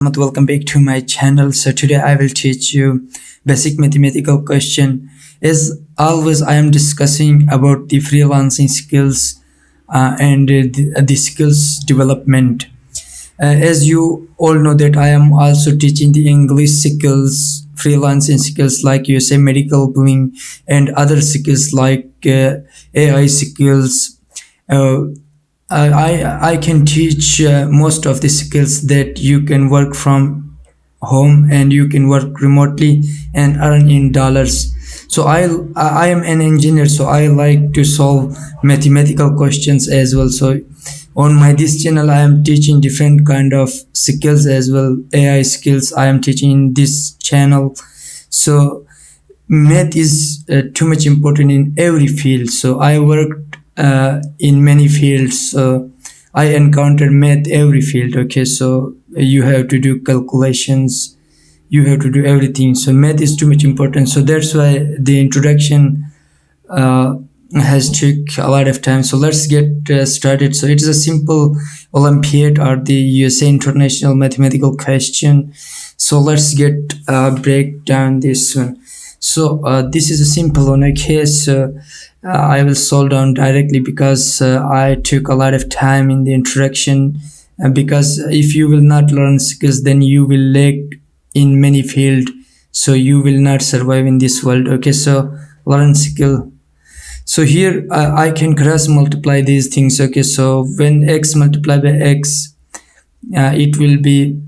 Welcome back to my channel. So today I will teach you basic mathematical question. As always, I am discussing about the freelancing skills and the skills development. As you all know that I am also teaching the English skills, freelancing skills like you say medical billing and other skills like AI skills. I can teach most of the skills that you can work from home and you can work remotely and earn in dollars. So I am an engineer, so I like to solve mathematical questions as well. So on my this channel I am teaching different kind of skills as well. AI skills I am teaching in this channel. So math is too much important in every field. So I worked in many fields. I encountered math every field. Okay, so you have to do calculations, you have to do everything. So math is too much important. So that's why the introduction has took a lot of time. So let's get started. So it is a simple Olympiad or the USA International Mathematical question. So let's get break down this one. So this is a simple one. Okay, so I will solve down directly because I took a lot of time in the introduction, because if you will not learn skills then you will lag in many fields, so you will not survive in this world. Okay, so learn skill. So here I can cross multiply these things. Okay, so when x multiplied by x, it will be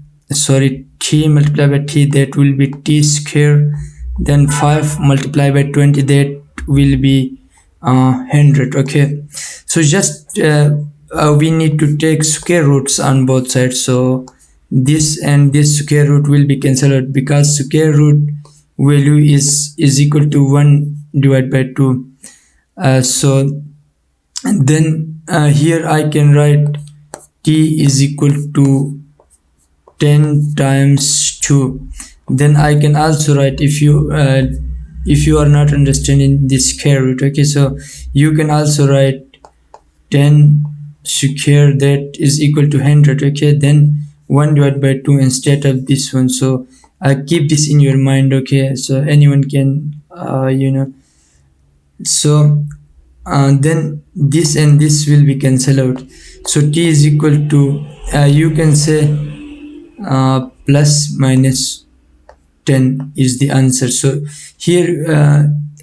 t multiplied by t, that will be t square. Then 5 multiplied by 20, that will be 100. Okay, so just we need to take square roots on both sides. So this and this square root will be cancelled out because square root value is equal to 1 divided by 2. So then here I can write t is equal to 10 times 2. Then I can also write, if you are not understanding this square root, okay, so you can also write 10 square, that is equal to 100. Okay, then 1 divided by 2 instead of this one. So keep this in your mind. Okay, so anyone can so then this and this will be cancelled out. So t is equal to you can say plus minus 10 is the answer. So here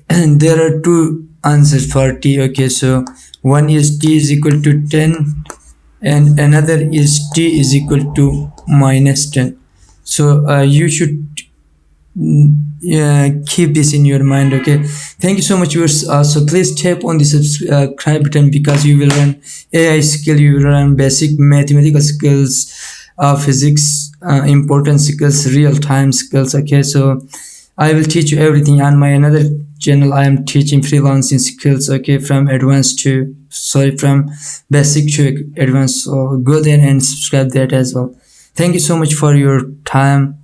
there are two answers for t. Okay, so one is t is equal to 10 and another is t is equal to minus 10. So you should keep this in your mind. Okay, thank you so much viewers. So please tap on the subscribe button because you will learn AI skill, you will learn basic mathematical skills, physics important skills, real-time skills. Okay, so I will teach you everything. On my another channel I am teaching freelancing skills, okay, from basic to advanced. So go there and subscribe that as well. Thank you so much for your time.